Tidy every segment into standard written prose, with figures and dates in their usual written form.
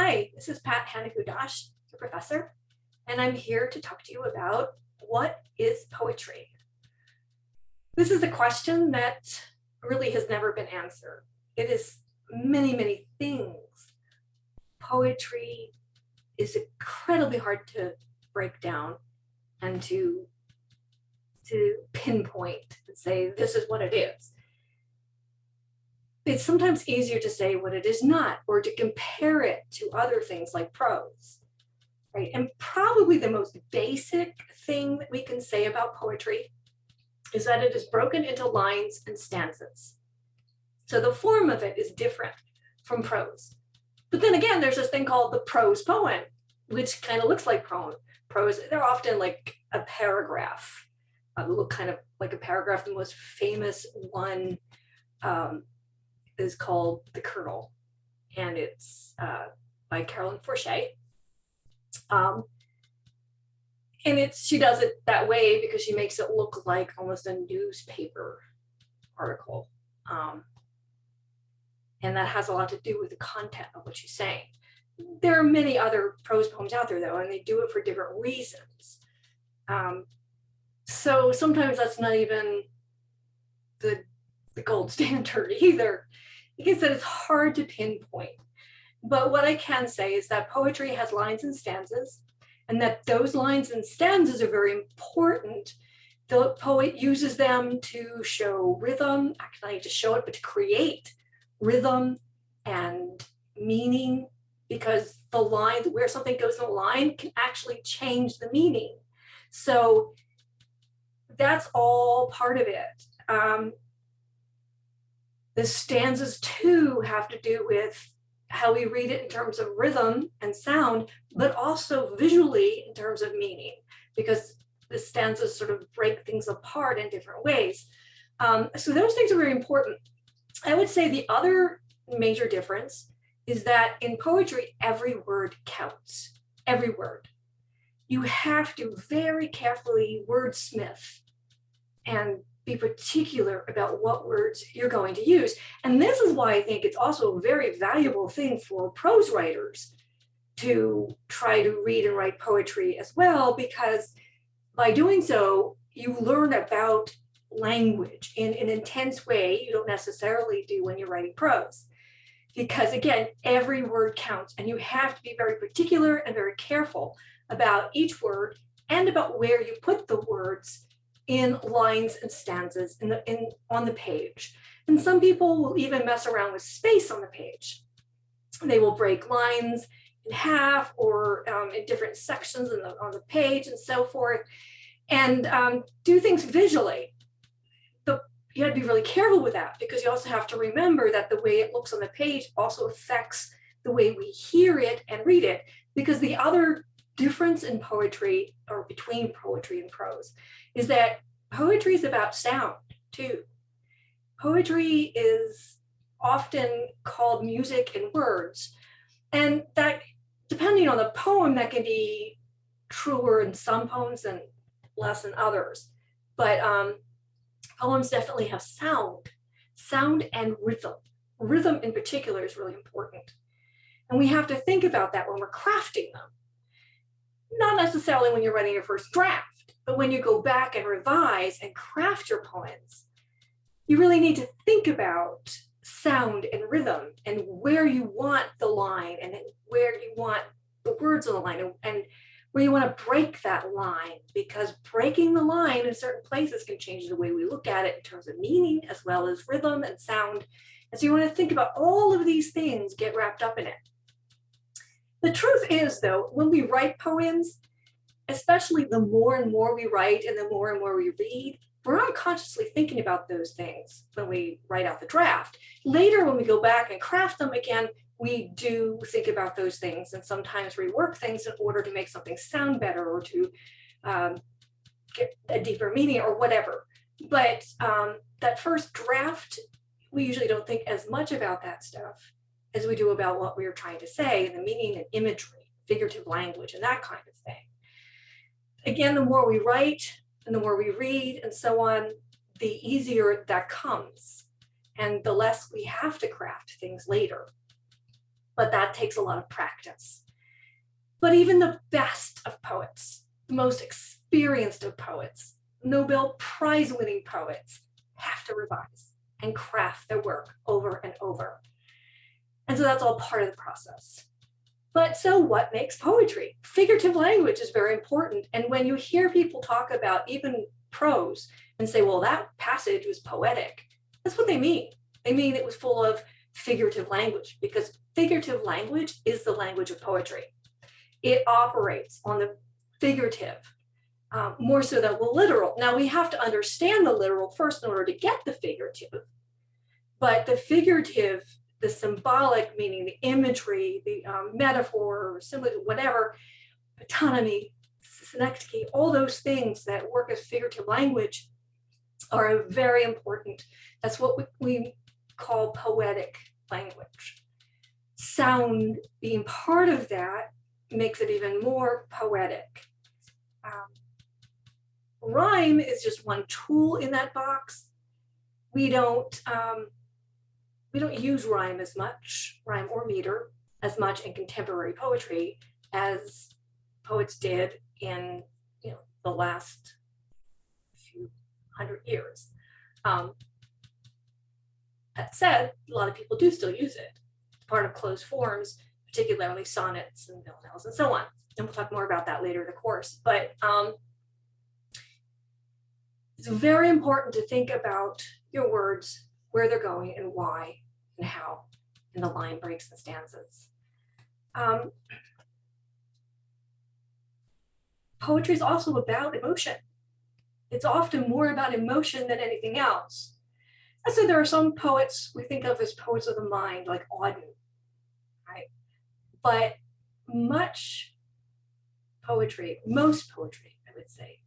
Hi, this is Hanahoe-Dosch, the professor, and I'm here to talk to you about what is poetry. This is a question that really has never been answered. It is many, many things. Poetry is incredibly hard to break down and to pinpoint and say, this is what it is. It's sometimes easier to say what it is not, or to compare it to other things like prose, right? And probably the most basic thing that we can say about poetry is that it is broken into lines and stanzas. So the form of it is different from prose. But then again, there's this thing called the prose poem, which kind of looks like prose. They're often like a paragraph. Look kind of like a paragraph. The most famous one is called The Colonel, and it's by Caroline Forche. And she does it that way because she makes it look like almost a newspaper article. And that has a lot to do with the content of what she's saying. There are many other prose poems out there though, and they do it for different reasons. So sometimes that's not even the gold standard either. Like I said, it's hard to pinpoint. But what I can say is that poetry has lines and stanzas, and that those lines and stanzas are very important. The poet uses them to show rhythm, actually not to show it, but to create rhythm and meaning, because the line, where something goes in a line can actually change the meaning. So that's all part of it. The stanzas too have to do with how we read it in terms of rhythm and sound, but also visually in terms of meaning, because the stanzas sort of break things apart in different ways. So those things are very important. I would say the other major difference is that in poetry, every word counts, every word. You have to very carefully wordsmith and be particular about what words you're going to use. And this is why I think it's also a very valuable thing for prose writers to try to read and write poetry as well, because by doing so, you learn about language in an intense way you don't necessarily do when you're writing prose. Because again, every word counts, and you have to be very particular and very careful about each word and about where you put the words in lines and stanzas on the page. And some people will even mess around with space on the page. They will break lines in half or in different sections on the page and so forth, and do things visually. You have to be really careful with that, because you also have to remember that the way it looks on the page also affects the way we hear it and read it, because the other difference in poetry, or between poetry and prose, is that poetry is about sound too. Poetry is often called music and words, and that, depending on the poem, that can be truer in some poems and less in others. But poems definitely have sound and rhythm. Rhythm in particular is really important. And we have to think about that when we're crafting them. Not necessarily when you're writing your first draft, but when you go back and revise and craft your poems, you really need to think about sound and rhythm and where you want the line and where you want the words on the line and where you want to break that line, because breaking the line in certain places can change the way we look at it in terms of meaning as well as rhythm and sound. And so you want to think about all of these things get wrapped up in it. The truth is, though, when we write poems, especially the more and more we write and the more and more we read, we're unconsciously thinking about those things when we write out the draft. Later, when we go back and craft them again, we do think about those things and sometimes rework things in order to make something sound better or to get a deeper meaning or whatever. But that first draft, we usually don't think as much about that stuff as we do about what we were trying to say, the meaning and imagery, figurative language, and that kind of thing. Again, the more we write and the more we read and so on, the easier that comes, and the less we have to craft things later. but that takes a lot of practice. But even the best of poets, the most experienced of poets, Nobel Prize winning poets, have to revise and craft their work over and over. And so that's all part of the process. But so what makes poetry? Figurative language is very important. And when you hear people talk about even prose and say, well, that passage was poetic, that's what they mean. They mean it was full of figurative language, because figurative language is the language of poetry. It operates on the figurative more so than the literal. Now, we have to understand the literal first in order to get the figurative. But the figurative, the symbolic, meaning the imagery, the metaphor, symbol, whatever, metonymy, synecdoche, all those things that work as figurative language are very important. That's what we call poetic language. Sound being part of that makes it even more poetic. Rhyme is just one tool in that box. We don't use rhyme as much, rhyme or meter, as much in contemporary poetry as poets did in the last few hundred years. That said, a lot of people do still use it. It's part of closed forms, particularly sonnets and villanelles and so on. And we'll talk more about that later in the course. But it's very important to think about your words, where they're going and why and how in the line breaks and stanzas. Poetry is also about emotion. It's often more about emotion than anything else. And so there are some poets we think of as poets of the mind, like Auden, right? But most poetry, I would say,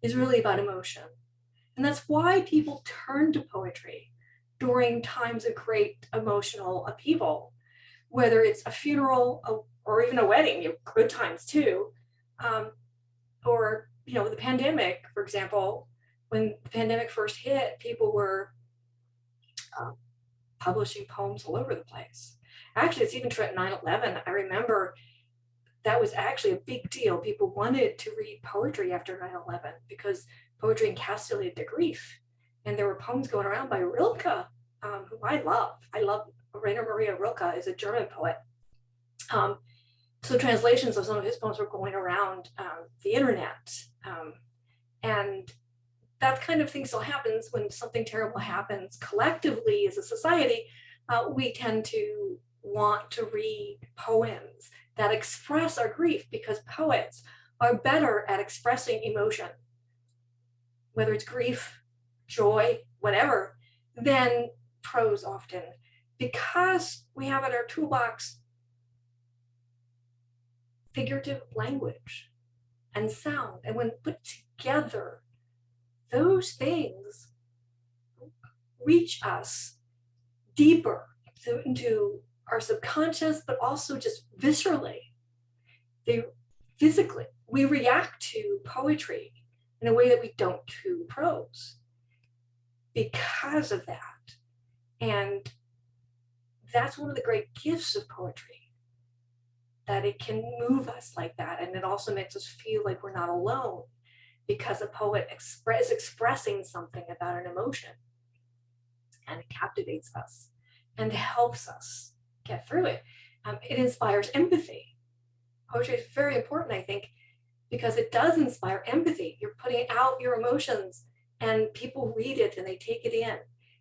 is really about emotion. And that's why people turn to poetry during times of great emotional upheaval, whether it's a funeral or even a wedding, good times too, or the pandemic, for example. When the pandemic first hit, people were publishing poems all over the place. Actually, it's even true at 9/11. I remember that was actually a big deal. People wanted to read poetry after 9/11 because poetry encapsulated the grief. And there were poems going around by Rilke, who I love. Rainer Maria Rilke is a German poet. So translations of some of his poems were going around the internet. And that kind of thing still happens when something terrible happens collectively as a society. We tend to want to read poems that express our grief, because poets are better at expressing emotion, whether it's grief, joy, whatever, than prose often, because we have in our toolbox figurative language and sound. And when put together, those things reach us deeper into our subconscious, but also just viscerally. Physically, we react to poetry in a way that we don't to prose because of that. And that's one of the great gifts of poetry, that it can move us like that. And it also makes us feel like we're not alone, because a poet is expressing something about an emotion, and it captivates us and helps us get through it. It inspires empathy. Poetry is very important, I think, because it does inspire empathy. You're putting out your emotions and people read it and they take it in.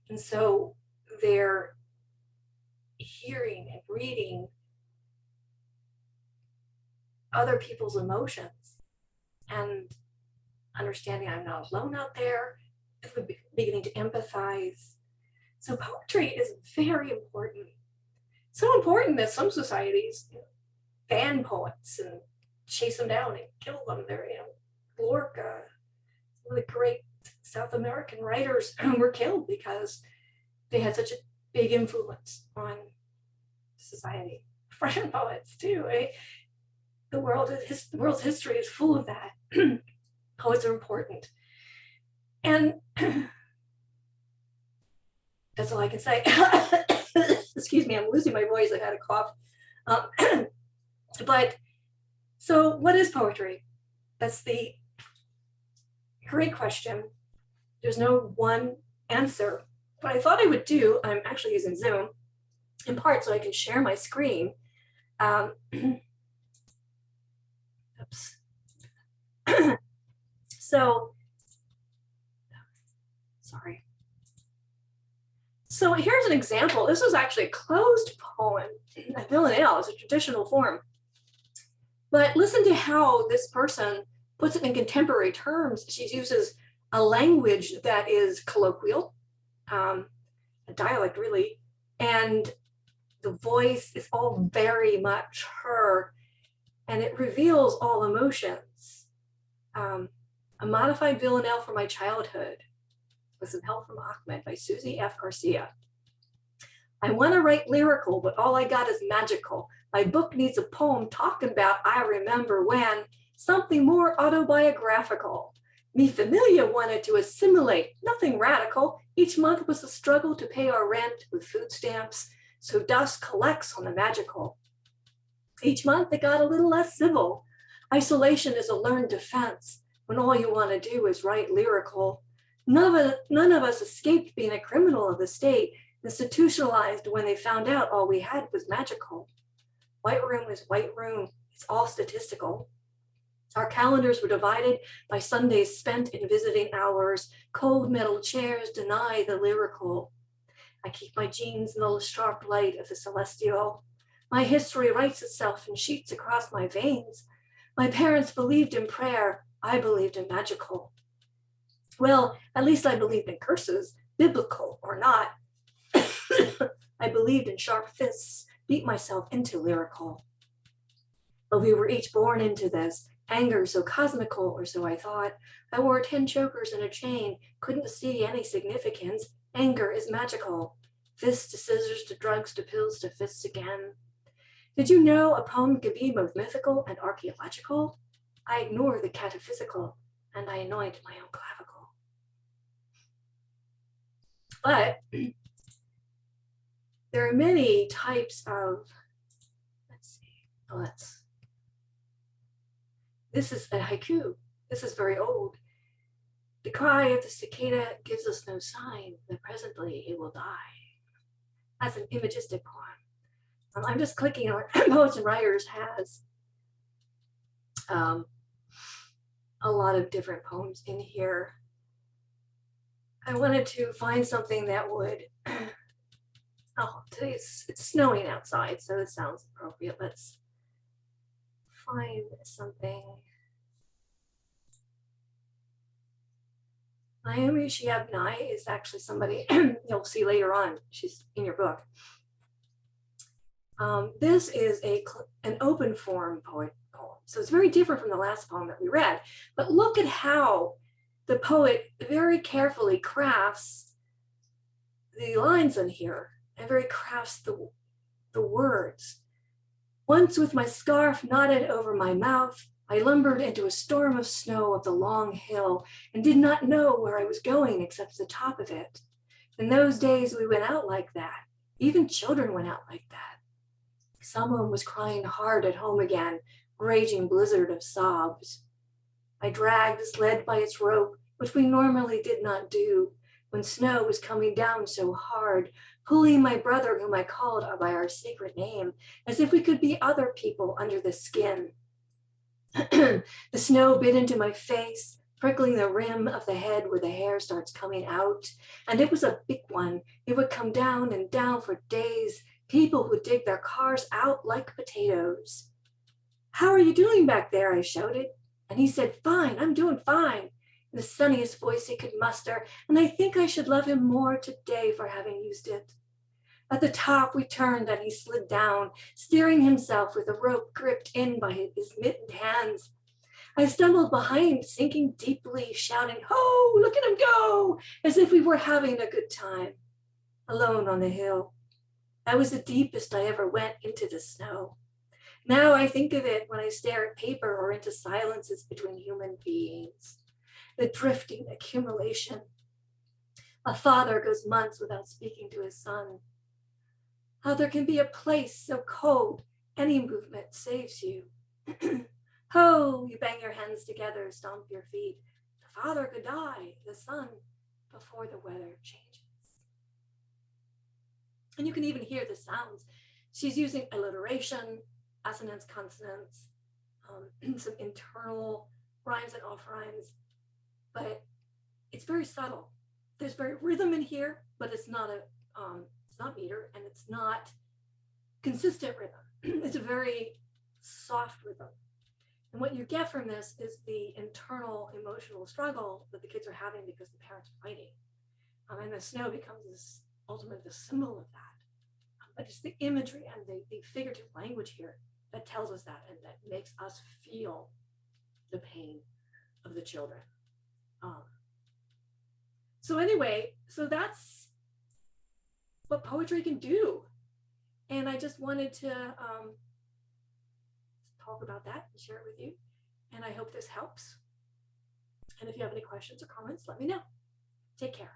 And so they're hearing and reading other people's emotions and understanding I'm not alone out there, beginning to empathize. So poetry is very important. So important that some societies ban poets and chase them down and kill them. They're, Lorca, some of the great South American writers were killed because they had such a big influence on society. Russian poets too. The world's history is full of that. Poets are important. And That's all I can say. Excuse me, I'm losing my voice. I had a cough. But so what is poetry? That's the great question. There's no one answer. What I thought I would do, I'm actually using Zoom in part so I can share my screen. Oops. So, sorry. So here's an example. This was actually a closed poem, a villanelle. It's a traditional form. But listen to how this person puts it in contemporary terms. She uses a language that is colloquial, a dialect really, and the voice is all very much her, and it reveals all emotions. A modified villanelle for my childhood with some help from Ahmed by Susie F. Garcia. I want to write lyrical, but all I got is magical. My book needs a poem talking about I remember when, something more autobiographical. Mi familia wanted to assimilate, nothing radical. Each month was a struggle to pay our rent with food stamps, so dust collects on the magical. Each month it got a little less civil. Isolation is a learned defense when all you want to do is write lyrical. None of us escaped being a criminal of the state, institutionalized when they found out all we had was magical. White room is white room. It's all statistical. Our calendars were divided by Sundays spent in visiting hours. Cold metal chairs deny the lyrical. I keep my jeans in the sharp light of the celestial. My history writes itself in sheets across my veins. My parents believed in prayer. I believed in magical. Well, at least I believed in curses, biblical or not. I believed in sharp fists, beat myself into lyrical. But we were each born into this, anger so cosmical, or so I thought. I wore 10 chokers and a chain, couldn't see any significance. Anger is magical. Fists to scissors to drugs to pills to fists again. Did you know a poem could be both mythical and archaeological? I ignore the cataphysical and I anoint my own clavicle. But there are many types of, this is a haiku. This is very old. The cry of the cicada gives us no sign that presently it will die. That's an imagistic poem. I'm just clicking on Poets and Writers has a lot of different poems in here. I wanted to find something that would, today it's snowing outside, so this sounds appropriate. Let's find something. Naomi Shihab-Nye is actually somebody you'll see later on. She's in your book. This is an open form poem. So it's very different from the last poem that we read. But look at how the poet very carefully crafts the lines in here and very crafts the words. Once with my scarf knotted over my mouth, I lumbered into a storm of snow up the long hill and did not know where I was going except the top of it. In those days, we went out like that. Even children went out like that. Someone was crying hard at home again, raging blizzard of sobs. I dragged the sled by its rope, which we normally did not do, when snow was coming down so hard, pulling my brother, whom I called by our secret name, as if we could be other people under the skin. The snow bit into my face, prickling the rim of the head where the hair starts coming out. And it was a big one. It would come down and down for days. People would dig their cars out like potatoes. How are you doing back there? I shouted. And he said, fine, I'm doing fine. In the sunniest voice he could muster. And I think I should love him more today for having used it. At the top, we turned and he slid down, steering himself with a rope gripped in by his mittened hands. I stumbled behind, sinking deeply, shouting, ho, look at him go, as if we were having a good time, alone on the hill. That was the deepest I ever went into the snow. Now I think of it when I stare at paper or into silences between human beings, the drifting accumulation. A father goes months without speaking to his son. How there can be a place so cold, any movement saves you. Ho, you bang your hands together, stomp your feet. The father could die, the son, before the weather changes. And you can even hear the sounds. She's using alliteration, assonance, consonants, some internal rhymes and off rhymes, but it's very subtle. There's very rhythm in here, but it's not meter, and it's not consistent rhythm. It's a very soft rhythm. And what you get from this is the internal emotional struggle that the kids are having because the parents are fighting. And the snow becomes this ultimate the symbol of that. But it's the imagery and the figurative language here that tells us that and that makes us feel the pain of the children. So anyway, so that's what poetry can do. And I just wanted to talk about that and share it with you. And I hope this helps. And if you have any questions or comments, let me know. Take care.